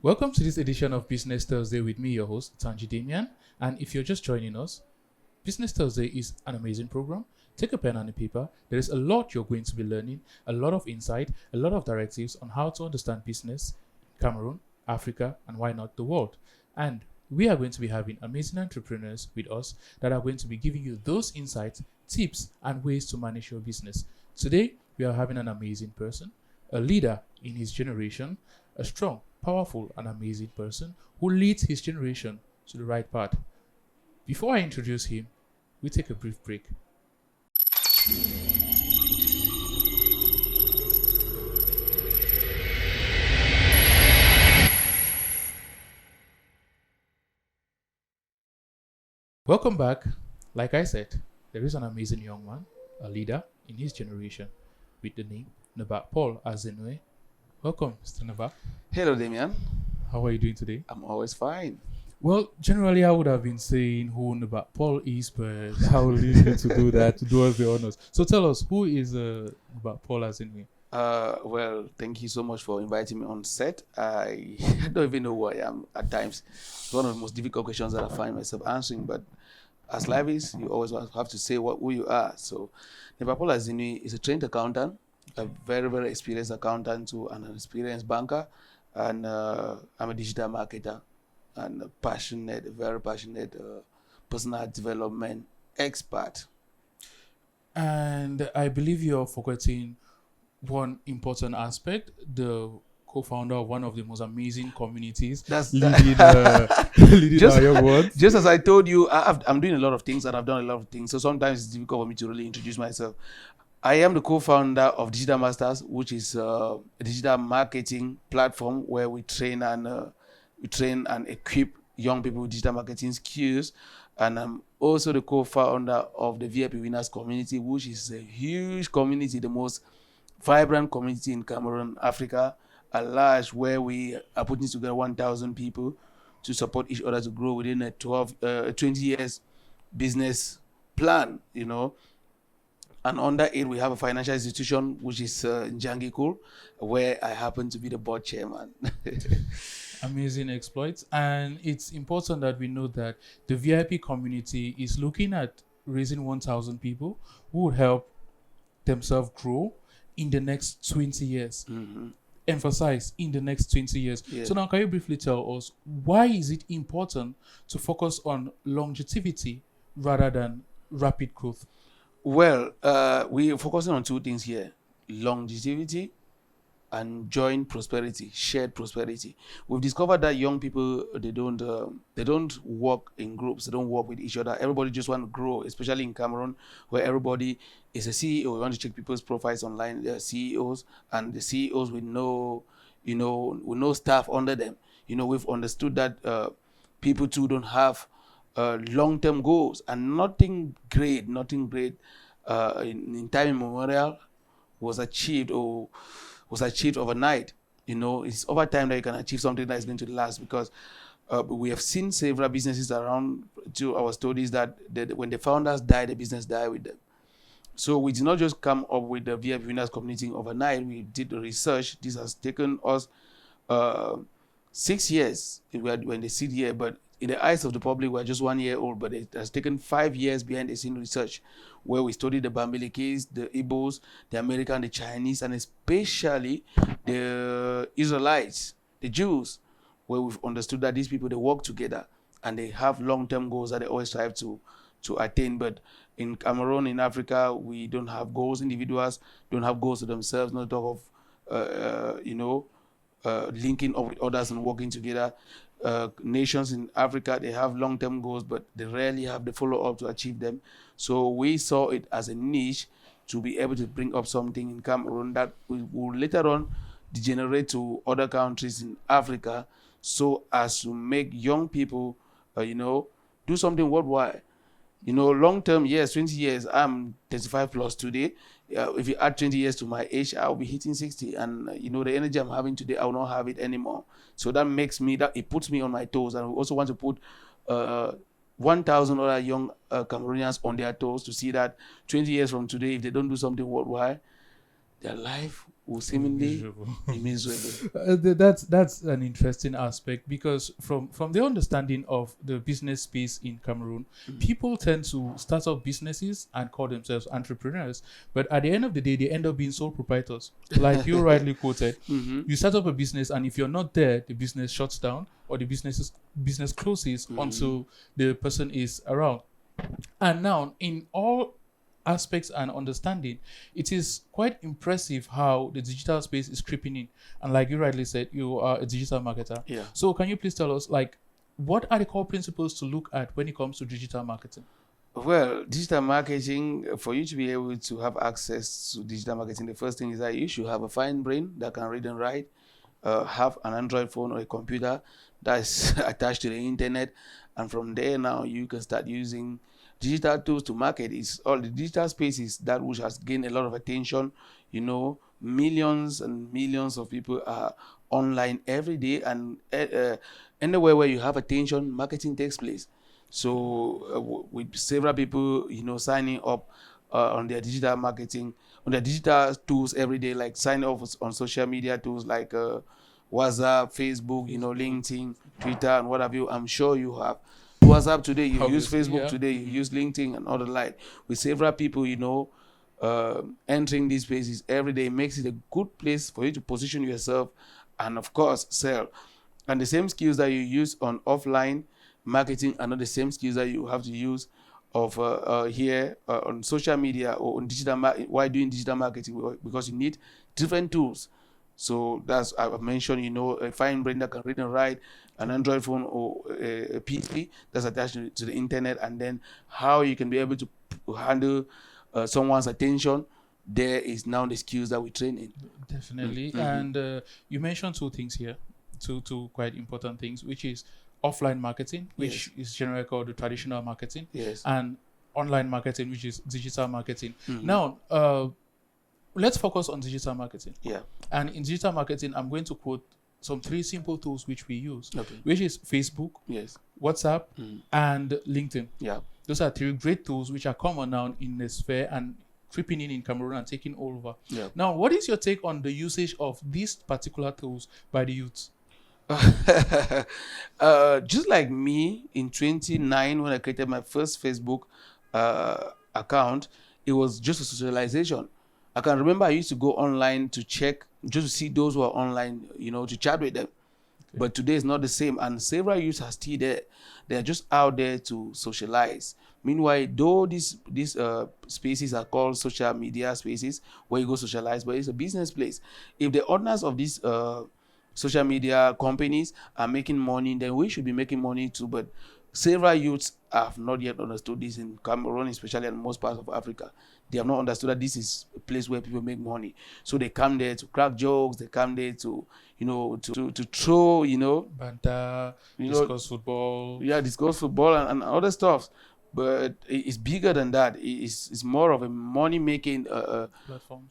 Welcome to this edition of Business Thursday with me, your host, Tanji Demean. And if you're just joining us, Business Thursday is an amazing program. Take a pen and a paper. There is a lot you're going to be learning, a lot of insight, a lot of directives on how to understand business in Cameroon, Africa, and why not the world. And we are going to be having amazing entrepreneurs with us that are going to be giving you those insights, tips, and ways to manage your business. Today, we are having an amazing person, a leader in his generation, a strong, powerful, and amazing person who leads his generation to the right path. Before I introduce him, we take a brief break. Welcome back. Like I said, there is an amazing young man, a leader in his generation, with the name Neba Paul Azinwe. Welcome, Mr. Neba. Hello, Demean. How are you doing today? I'm always fine. Well, generally, I would have been saying who Neba Paul is, but I will leave you to do that, to do us the honors. So tell us, who is Neba Paul Azinwe? Well, thank you so much for inviting me on set. I don't even know who I am at times. It's one of the most difficult questions that I find myself answering, but as life is, you always have to say who you are. So, Neba Paul Azinwe is a trained accountant, a very, very experienced accountant to an experienced banker, and I'm a digital marketer and very passionate personal development expert. And I believe you're forgetting one important aspect, the co-founder of one of the most amazing communities leading our young ones. Just as I told you, I'm doing a lot of things and I've done a lot of things. So sometimes it's difficult for me to really introduce myself. I am the co-founder of Digital Masters, which is a digital marketing platform where we train and equip young people with digital marketing skills. And I'm also the co-founder of the VIP Winners community, which is a huge community, the most vibrant community in Cameroon, Africa, at large, where we are putting together 1,000 people to support each other to grow within a 20 years business plan, And under it, we have a financial institution, which is Njangikul, where I happen to be the board chairman. Amazing exploits. And it's important that we know that the VIP community is looking at raising 1,000 people who will help themselves grow in the next 20 years. Mm-hmm. Emphasize in the next 20 years. Yeah. So now can you briefly tell us, why is it important to focus on longevity rather than rapid growth? Well, we're focusing on two things here: longevity and joint prosperity, shared prosperity. We've discovered that young people, they don't work in groups, they don't work with each other. Everybody just want to grow, especially in Cameroon, where everybody is a CEO. We want to check people's profiles online. They're CEOs, and the CEOs with no staff under them. We've understood that people too don't have long-term goals, and nothing great in time immemorial was achieved overnight. It's over time that you can achieve something that is going to last, because we have seen several businesses around to our studies that when the founders die, the business die with them. So we did not just come up with the VIP Winners community overnight. We did the research. This has taken us 6 years when they sit here, but in the eyes of the public, we're just 1 year old, but it has taken 5 years behind the scene research, where we studied the Bambilikis, the Igbos, the American, the Chinese, and especially the Israelites, the Jews, where we've understood that these people, they work together and they have long-term goals that they always strive to attain. But in Cameroon, in Africa, we don't have goals. Individuals don't have goals to themselves, not talk of, linking up with others and working together. Nations in Africa, they have long-term goals, but they rarely have the follow-up to achieve them. So we saw it as a niche to be able to bring up something in Cameroon that will later on degenerate to other countries in Africa, so as to make young people, do something worthwhile. Long-term, yes, 20 years, I'm 35 plus today. If you add 20 years to my age, I'll be hitting 60. And, the energy I'm having today, I will not have it anymore. So it puts me on my toes. And we also want to put 1,000 other young Cameroonians on their toes to see that 20 years from today, if they don't do something worthwhile, their life will seemingly Miserable. be miserable. That's an interesting aspect, because from the understanding of the business space in Cameroon, people tend to start up businesses and call themselves entrepreneurs, but at the end of the day, they end up being sole proprietors. Like you rightly quoted, you start up a business, and if you're not there, the business shuts down or the business closes until the person is around. And now, in all aspects and understanding, it is quite impressive how the digital space is creeping in. And like you rightly said, you are a digital marketer. Yeah. So can you please tell us, like, what are the core principles to look at when it comes to digital marketing? Well, digital marketing, for you to be able to have access to digital marketing, the first thing is that you should have a fine brain that can read and write, have an Android phone or a computer that is attached to the internet. And from there now, you can start using digital tools to market. Is all the digital space is that which has gained a lot of attention. You know, millions and millions of people are online every day, and anywhere where you have attention, marketing takes place. So with several people, you know, signing up on their digital marketing, on their digital tools every day, like sign up on social media tools like WhatsApp, Facebook, you know, LinkedIn, Twitter, and what have you. I'm sure you have WhatsApp today, you use Facebook today, you use LinkedIn and all the like. With several people, you know, entering these spaces every day makes it a good place for you to position yourself and, of course, sell. And the same skills that you use on offline marketing are not the same skills that you have to use of here on social media or on digital while doing digital marketing, because you need different tools. So that's, I've mentioned, you know, a fine brain that can read and write, an Android phone or a PC that's attached to the internet, and then how you can be able to handle someone's attention. There is now the skills that we train in. Definitely. And you mentioned two things here, two quite important things, which is offline marketing, which is generally called the traditional marketing, and online marketing, which is digital marketing. Now, let's focus on digital marketing. And in digital marketing, I'm going to quote some 3 simple tools which we use, which is Facebook, WhatsApp, and LinkedIn. Those are 3 great tools which are common now in the sphere and creeping in Cameroon and taking over. Now, what is your take on the usage of these particular tools by the youths? Just like me in 2009, when I created my first Facebook account, it was just a socialization. I can remember I used to go online to check, just to see those who are online, you know, to chat with them. But today is not the same, and several youths are still there. They're just out there to socialize. Meanwhile, though these spaces are called social media spaces where you go socialize, but it's a business place. If the owners of these social media companies are making money, then we should be making money too. But several youths have not yet understood this in Cameroon, especially in most parts of Africa. They have not understood that this is a place where people make money. So they come there to crack jokes. They come there to, you know, to throw, you know, banter, discuss football. Yeah, discuss football and other stuff. But it's bigger than that. It's more of a money-making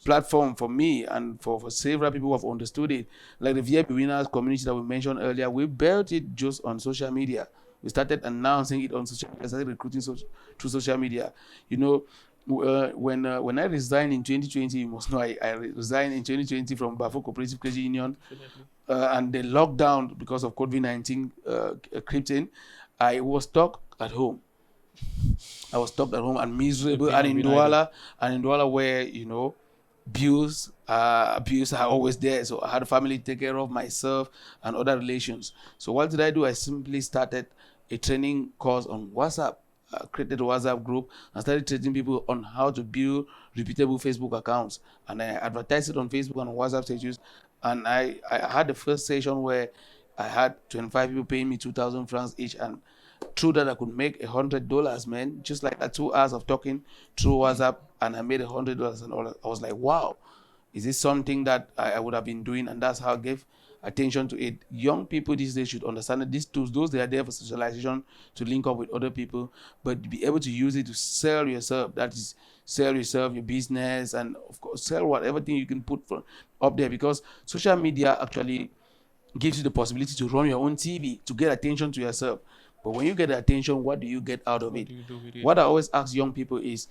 platform for me and for several people who have understood it. Like the VIP Winners community that we mentioned earlier, we built it just on social media. We started announcing it on social media, started recruiting through social media. You know, when I resigned in 2020, you must know I resigned in 2020 from Bafo Cooperative Credit Union, and the lockdown because of COVID-19 crept in. I was stuck at home. And miserable, and in Douala, where, you know, bills are always there. So I had a family to take care of, myself and other relations. So what did I do? I simply started a training course on WhatsApp. I created a WhatsApp group and started training people on how to build repeatable Facebook accounts. And I advertised it on Facebook and on WhatsApp stages. And I had the first session where I had 25 people paying me 2,000 francs each, and through that I could make $100, man. Just like that, 2 hours of talking through WhatsApp, and I made $100 and all that. I was like, wow, is this something that I would have been doing? And that's how I gave attention to it. Young people these days should understand that these tools, those they are there for socialization, to link up with other people, but be able to use it to sell yourself. That is, sell yourself, your business, and of course sell whatever thing you can put up there, because social media actually gives you the possibility to run your own TV, to get attention to yourself. But when you get the attention, what do you get out of it? What do you do with it? What I always ask young people is,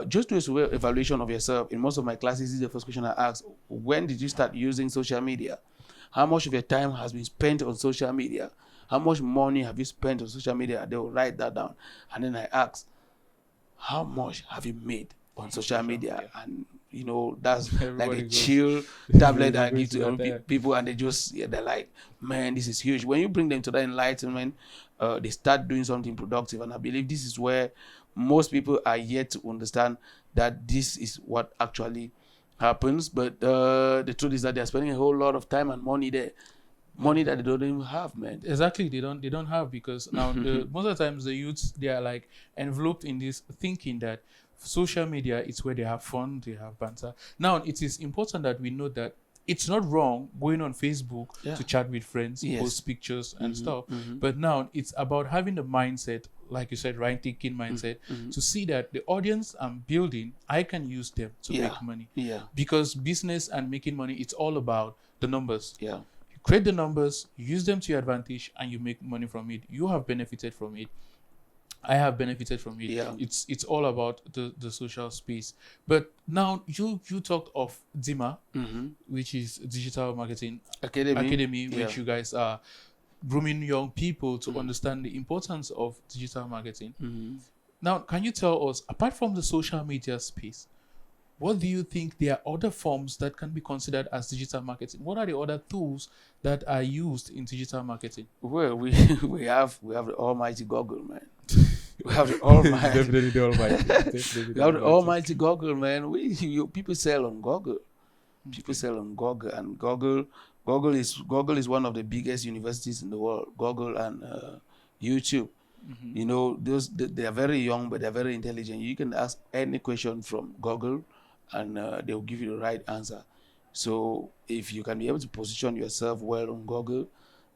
just do a survey evaluation of yourself. In most of my classes, this is the first question I ask: when did you start using social media? How much of your time has been spent on social media? How much money have you spent on social media? They will write that down, and then I ask, how much have you made on social media? Yeah. And that's like Everybody a goes- chill tablet I give goes to to other that, people, and they're like, man, this is huge. When you bring them to that enlightenment, they start doing something productive, and I believe this is where most people are yet to understand that this is what actually happens. But the truth is that they're spending a whole lot of time and money there, money that they don't even have, man. Exactly, they don't have, because now most of the times the youths, they are like enveloped in this thinking that social media is where they have fun, they have banter. Now it is important that we know that it's not wrong going on Facebook Yeah. to chat with friends, Yes. post pictures and stuff. But now it's about having the mindset, like you said, right thinking mindset, to see that the audience I'm building, I can use them to Yeah. make money. Yeah, Because business and making money, it's all about the numbers. yeah, You create the numbers, you use them to your advantage, and you make money from it. You have benefited from it. I have benefited from it. Yeah. It's all about the social space. But now you talked of DIMA, which is Digital Marketing Academy, Yeah. which you guys are grooming young people to understand the importance of digital marketing. Now, can you tell us, apart from the social media space, what do you think there are other forms that can be considered as digital marketing? What are the other tools that are used in digital marketing? Well, we have the almighty Google, man. We have the almighty. Definitely the almighty. We have the almighty Google, man. People sell on Google. People sell on Google, and Google is one of the biggest universities in the world. Google and YouTube. They are very young, but they're very intelligent. You can ask any question from Google, and they will give you the right answer. So if you can be able to position yourself well on Google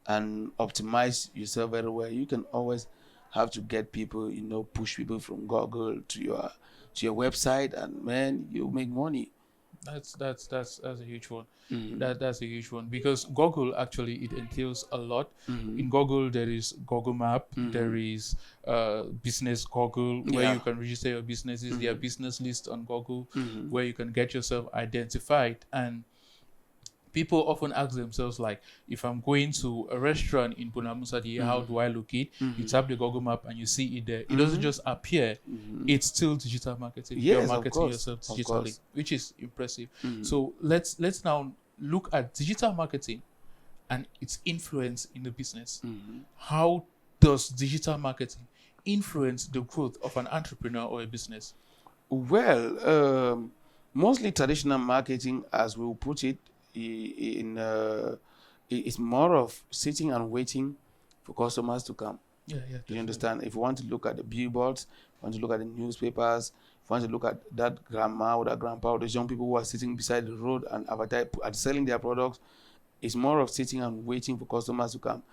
and optimize yourself very well, you can always have to get people, push people from Google to your website, and man, you make money. That's a huge one. That's a huge one, because Google, actually, it entails a lot. In Google, there is Google Map, there is business Google, where Yeah. you can register your businesses. There are business lists on Google where you can get yourself identified. And people often ask themselves, like, if I'm going to a restaurant in Bunamusadi, how do I locate? You tap the Google Map and you see it there. It doesn't just appear. It's still digital marketing. You're Yes, of marketing course, yourself of digitally, course. which is impressive. So let's now look at digital marketing and its influence in the business. How does digital marketing influence the growth of an entrepreneur or a business? Well, mostly traditional marketing, as we will put it, it's more of sitting and waiting for customers to come. Yeah. You understand? If you want to look at the billboards, if you want to look at the newspapers, if you want to look at that grandma or that grandpa or those young people who are sitting beside the road and and selling their products, it's more of sitting and waiting for customers to come.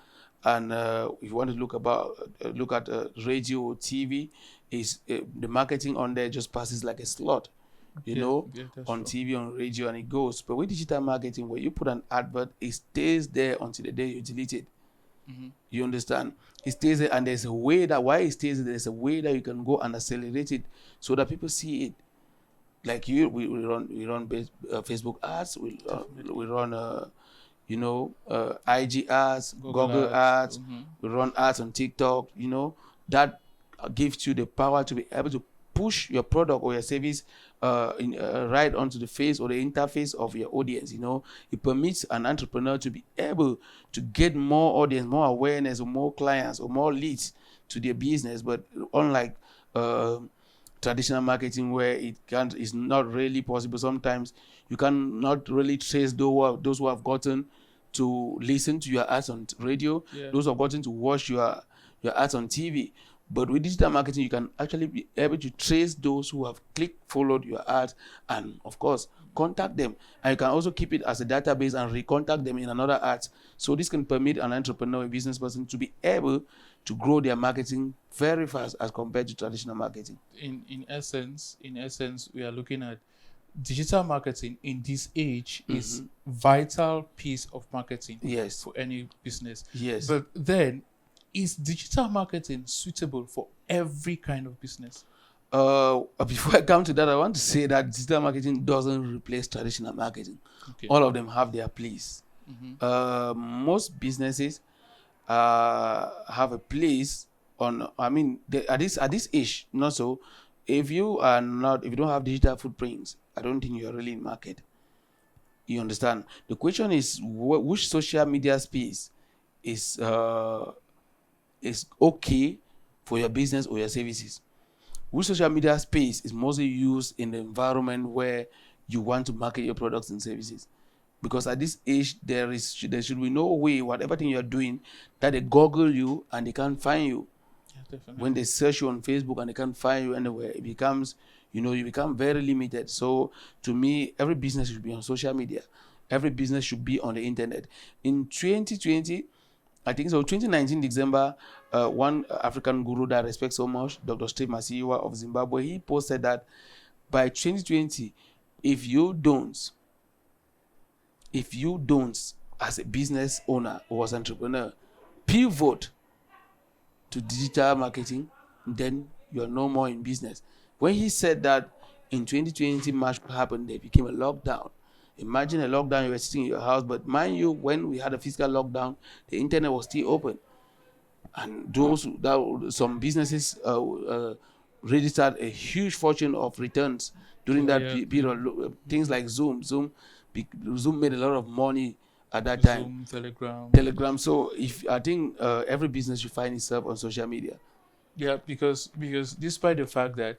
And if you want to look at radio or TV, is the marketing on there just passes like a slot, that's on true. TV, on radio, and it goes. But with digital marketing, where you put an advert, it stays there until the day you delete it. You understand? It stays there, and there's a way that why it stays there, there's a way that you can go and accelerate it so that people see it. Like we run Facebook ads, we run IG ads, Google ads, we run ads on TikTok. That gives you the power to be able to push your product or your service right onto the face or the interface of your audience. It permits an entrepreneur to be able to get more audience, more awareness, or more clients, or more leads to their business. But unlike traditional marketing, where it's not really possible, sometimes you cannot really trace those who have gotten to listen to your ads on radio, those who have gotten to watch your ads on TV. But with digital marketing, you can actually be able to trace those who have followed your ads, and of course, contact them. And you can also keep it as a database and recontact them in another ad. So this can permit an entrepreneur, a business person, to be able to grow their marketing very fast as compared to traditional marketing. In essence, we are looking at digital marketing in this age is vital piece of marketing for any business. Yes. But then, is digital marketing suitable for every kind of business? Before I come to that, I want to say that digital marketing doesn't replace traditional marketing. Okay. All of them have their place. Most businesses have a place on. I mean, at this age, not so. If you don't have digital footprints, I don't think you are really in market. You understand? The question is, which social media space is okay for your business or your services? Which social media space is mostly used in the environment where you want to market your products and services? Because at this age, there should be no way, whatever thing you're doing, that they Google you and they can't find you. Yeah, definitely. When they search you on Facebook and they can't find you anywhere, it becomes, you become very limited. So to me, every business should be on social media. Every business should be on the internet. In 2020, I think so, 2019 December, one African guru that I respect so much, Dr. Steve Masiyiwa of Zimbabwe, he posted that by 2020, if you don't, as a business owner or as an entrepreneur, pivot to digital marketing, then you're no more in business. When he said that in 2020, March happened, there became a lockdown. Imagine a lockdown, you were sitting in your house, but mind you, when we had a physical lockdown, the internet was still open. And some businesses registered a huge fortune of returns during that period. Things like Zoom made a lot of money at that time. Telegram. So I think every business should find itself on social media. Yeah, because despite the fact that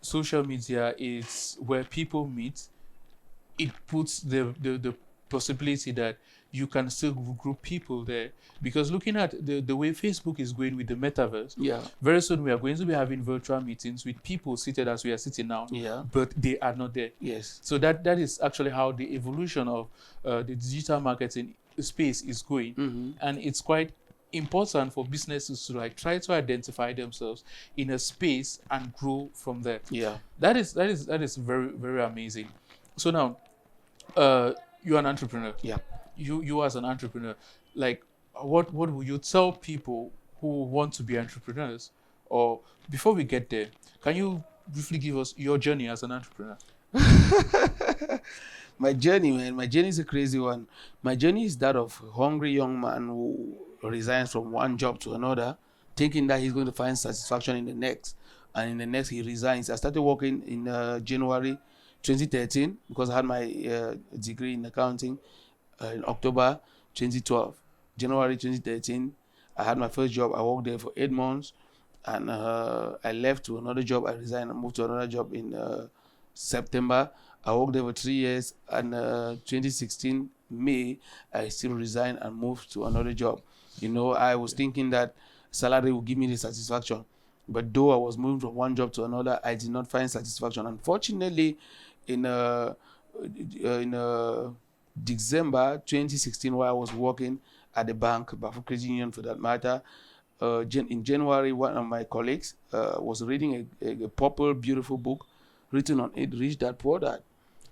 social media is where people meet, it puts the possibility that you can still group people there. Because looking at the way Facebook is going with the metaverse, very soon we are going to be having virtual meetings with people seated as we are sitting now, but they are not there. Yes. So that is actually how the evolution of the digital marketing space is going. And it's quite important for businesses to try to identify themselves in a space and grow from there. Yeah. That is very, very amazing. So now, you're an entrepreneur. Yeah. You as an entrepreneur, what would you tell people who want to be entrepreneurs? Or before we get there, can you briefly give us your journey as an entrepreneur? My journey is a crazy one. My journey is that of a hungry young man who resigns from one job to another, thinking that he's going to find satisfaction in the next. And in the next, he resigns. I started working in January 2013 because I had my degree in accounting in October 2012. January 2013, I had my first job. I worked there for 8 months, and I left to another job. I resigned and moved to another job in September. I worked there for 3 years, and 2016 May, I still resigned and moved to another job. I was thinking that salary would give me the satisfaction, but though I was moving from one job to another, I did not find satisfaction. Unfortunately, in December 2016, while I was working at the bank, Bafo Credit Union for that matter, in January, one of my colleagues was reading a purple, beautiful book written on it, Rich Dad Poor Dad.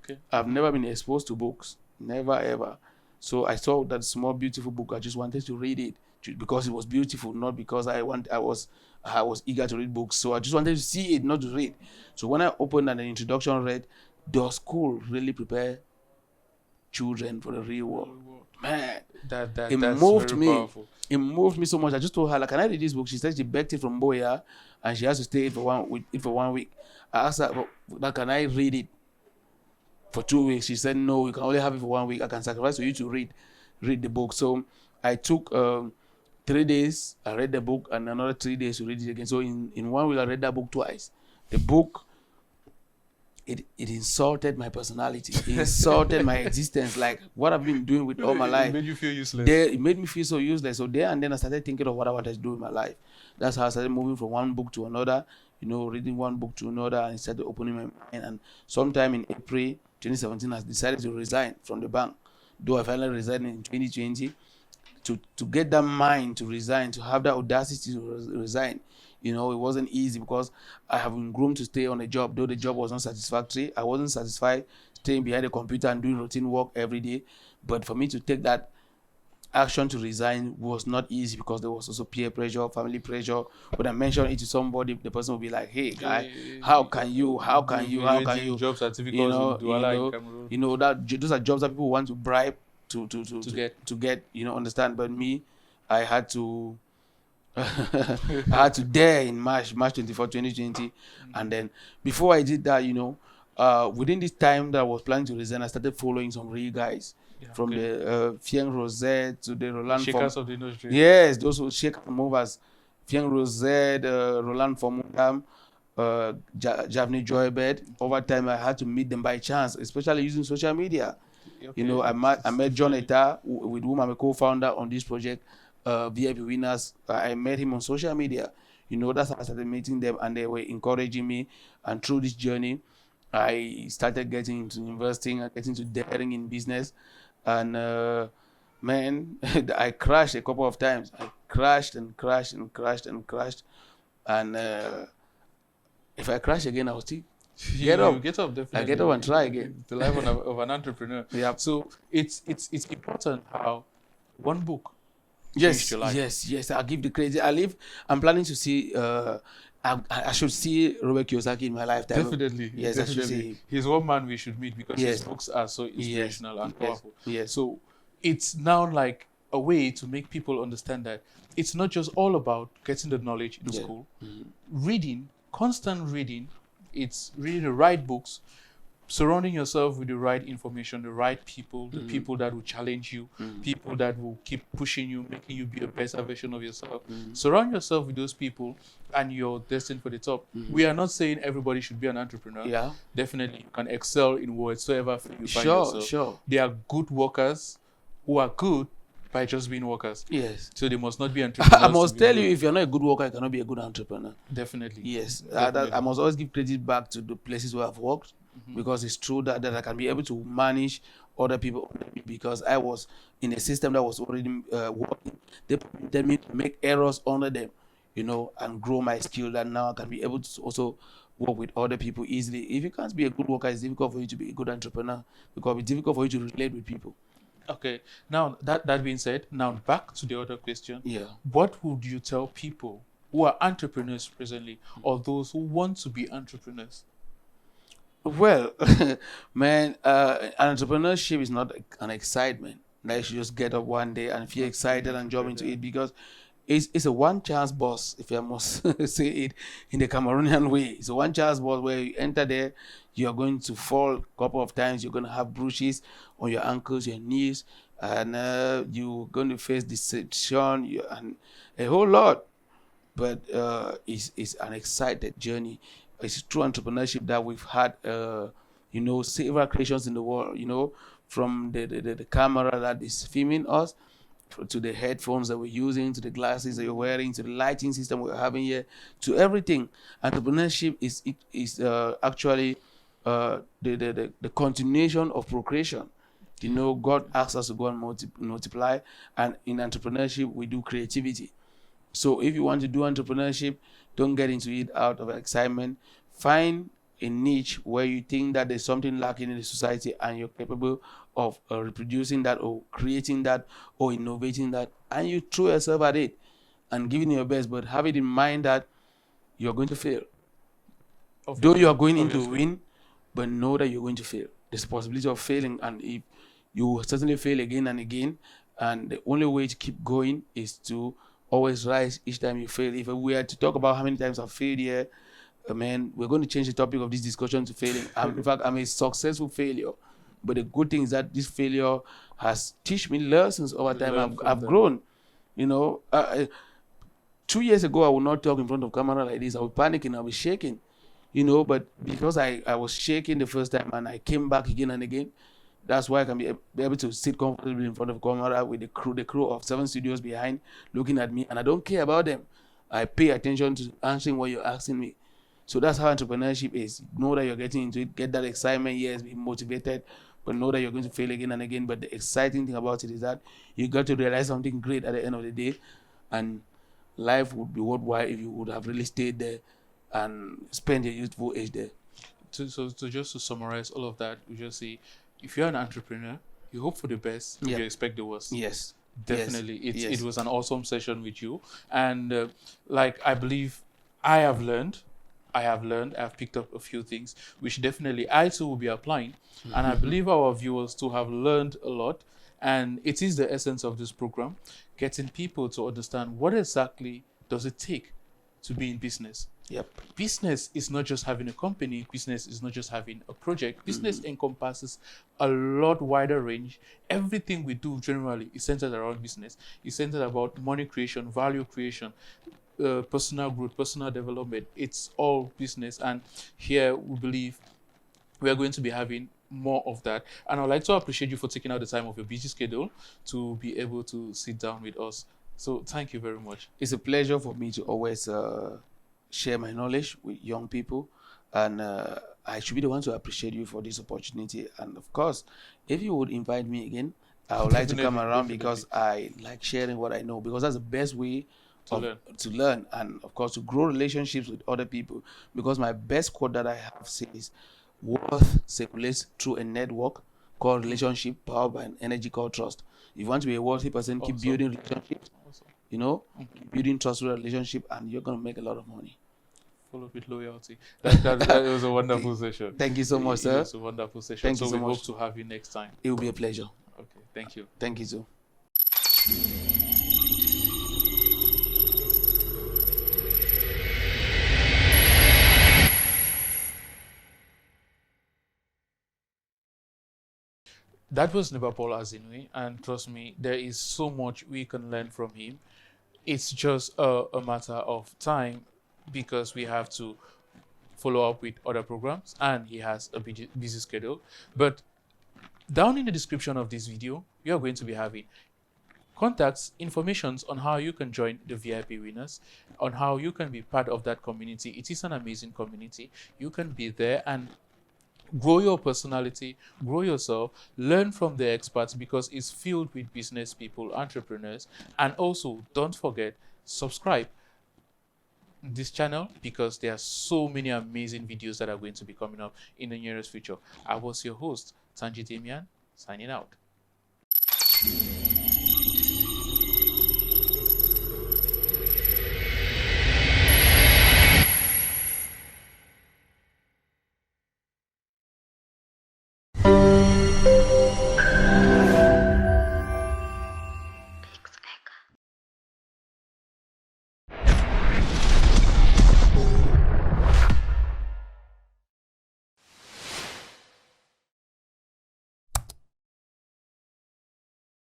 Okay. I've never been exposed to books, never ever. So I saw that small, beautiful book. I just wanted to read it because it was beautiful, not because I was eager to read books. So I just wanted to see it, not to read. So when I opened and the introduction read, does school really prepare children for the real world? Man, it moved me. Powerful. It moved me so much. I just told her, can I read this book? She said she begged it from Boya, and she has to stay for 1 week. I asked her, can I read it for 2 weeks? She said, no, you can only have it for 1 week. I can sacrifice for you to read the book. So I took 3 days. I read the book, and another 3 days to read it again. So in 1 week, I read that book twice. The book, it insulted my personality. It insulted my existence. Like what I've been doing with all my life. It made you feel useless. It made me feel so useless. So there and then I started thinking of what I wanted to do in my life. That's how I started moving from one book to another, reading one book to another, and started opening my mind. And sometime in April 2017, I decided to resign from the bank. Though I finally resigned in 2020, to get that mind to resign, to have that audacity to resign. It wasn't easy because I have been groomed to stay on a job, though the job was not satisfactory. I wasn't satisfied staying behind a computer and doing routine work every day. But for me to take that action to resign was not easy because there was also peer pressure, family pressure. When I mentioned it to somebody, the person will be like, "Hey, guy, how can you? How can you? How can you?" Job certificates You know, in Douala in Cameroon. you know that those are jobs that people want to bribe to get. You know, understand? But me, I had to. I had to dare in March 24, 2020. And then before I did that, within this time that I was planning to resign, I started following some real guys. From the Fieng Rosette to the Roland Shakers of the industry. Yes, those who shake movers. Fieng Rosette, Roland Formugam, Javni Joybed. Over time, I had to meet them by chance, especially using social media. Okay. I met John Eta, with whom I'm a co-founder on this project, VIP Winners. I met him on social media. That's how I started meeting them, and they were encouraging me. And through this journey, I started getting into investing and getting into daring in business. And man, I crashed a couple of times. I crashed and crashed and crashed and crashed. And if I crash again, I'll still get up. Get up, definitely. I get up and try again. The life of an entrepreneur. Yeah. So it's important how one book changed your life. Yes. I'll give the credit. I'm planning to see. I should see Robert Kiyosaki in my lifetime. Definitely. Yes, definitely. I should see him. He's one man we should meet because his books are so inspirational and powerful. Yes. So it's now like a way to make people understand that it's not just all about getting the knowledge in school. Reading, constant reading, it's reading the right books, surrounding yourself with the right information, the right people, the people that will challenge you, people that will keep pushing you, making you be a better version of yourself. Surround yourself with those people and you're destined for the top. We are not saying everybody should be an entrepreneur. Yeah. Definitely, you can excel in whatsoever field you find yourself. Sure. There are good workers who are good by just being workers. Yes. So they must not be entrepreneurs. I must tell you, if you're not a good worker, you cannot be a good entrepreneur. Definitely. Yes. I must always give credit back to the places where I've worked. Because it's true that I can be able to manage other people because I was in a system that was already working. They permitted me to make errors under them, and grow my skill. And now I can be able to also work with other people easily. If you can't be a good worker, it's difficult for you to be a good entrepreneur because it's difficult for you to relate with people. Okay. Now, that being said, now back to the other question. Yeah. What would you tell people who are entrepreneurs presently or those who want to be entrepreneurs? Well, man, entrepreneurship is not an excitement that you should just get up one day and feel excited and jump into it because it's a one-chance boss, if I must say it in the Cameroonian way. It's a one-chance boss where you enter there, you're going to fall a couple of times, you're going to have bruises on your ankles, your knees, and you're going to face deception and a whole lot. But it's an excited journey. It's true entrepreneurship that we've had, several creations in the world, from the camera that is filming us, to the headphones that we're using, to the glasses that you're wearing, to the lighting system we're having here, to everything. Entrepreneurship is actually the continuation of procreation. God asks us to go and multiply, and in entrepreneurship, we do creativity. So if you want to do entrepreneurship, don't get into it out of excitement. Find a niche where you think that there's something lacking in the society and you're capable of reproducing that or creating that or innovating that, and you throw yourself at it and giving your best, but have it in mind that you're going to fail. Though you are going in to win, but know that you're going to fail. There's a possibility of failing, and if you certainly fail again and again, and the only way to keep going is to always rise each time you fail. If we are to talk about how many times I've failed here, man, we're going to change the topic of this discussion to failing. In fact, I'm a successful failure. But the good thing is that this failure has taught me lessons over time. I've grown. 2 years ago, I would not talk in front of camera like this. I would panic and I was shaking. But because I was shaking the first time and I came back again and again, that's why I can be able to sit comfortably in front of camera with the crew of 7 studios behind looking at me, and I don't care about them. I pay attention to answering what you're asking me. So that's how entrepreneurship is. Know that you're getting into it, get that excitement, yes, be motivated, but know that you're going to fail again and again. But the exciting thing about it is that you got to realize something great at the end of the day, and life would be worthwhile if you would have really stayed there and spent your youthful age there. So just to summarize all of that, we just say, if you're an entrepreneur, you hope for the best, you expect the worst. Yes. Definitely. Yes. It was an awesome session with you. And like, I believe I have learned, I've picked up a few things, which definitely I too will be applying. And I believe our viewers too have learned a lot. And it is the essence of this program, getting people to understand what exactly does it take to be in business. Yep. Business is not just having a company. Business is not just having a project. Business encompasses a lot wider range. Everything we do generally is centered around business. It's centered about money creation, value creation, personal growth, personal development. It's all business. And here we believe we are going to be having more of that. And I'd like to appreciate you for taking out the time of your busy schedule to be able to sit down with us. So thank you very much. It's a pleasure for me to always share my knowledge with young people, and I should be the one to appreciate you for this opportunity. And of course, if you would invite me again, I would like to come around because I like sharing what I know, because that's the best way to learn, and of course to grow relationships with other people. Because my best quote that I have says, wealth circulates through a network called relationship, powered by an energy called trust. If you want to be a wealthy person, keep building relationships. You know, building trust with a relationship, and you're going to make a lot of money. Follow with loyalty. That was a wonderful session. Thansion. Thank you so much, sir. It was a wonderful session. Thank you so we much. Hope to have you next time. It will be a pleasure. Okay, thank you. Thank you, sir. That was Neba Azinwe, and trust me, there is so much we can learn from him. It's just a matter of time because we have to follow up with other programs and he has a busy schedule. But down in the description of this video, we are going to be having contacts, informations on how you can join the VIP winners, on how you can be part of that community. It is an amazing community. You can be there and grow your personality, grow yourself, learn from the experts because it's filled with business people, entrepreneurs. And also, don't forget, subscribe this channel because there are so many amazing videos that are going to be coming up in the nearest future. I was your host, Tanji Demean, signing out.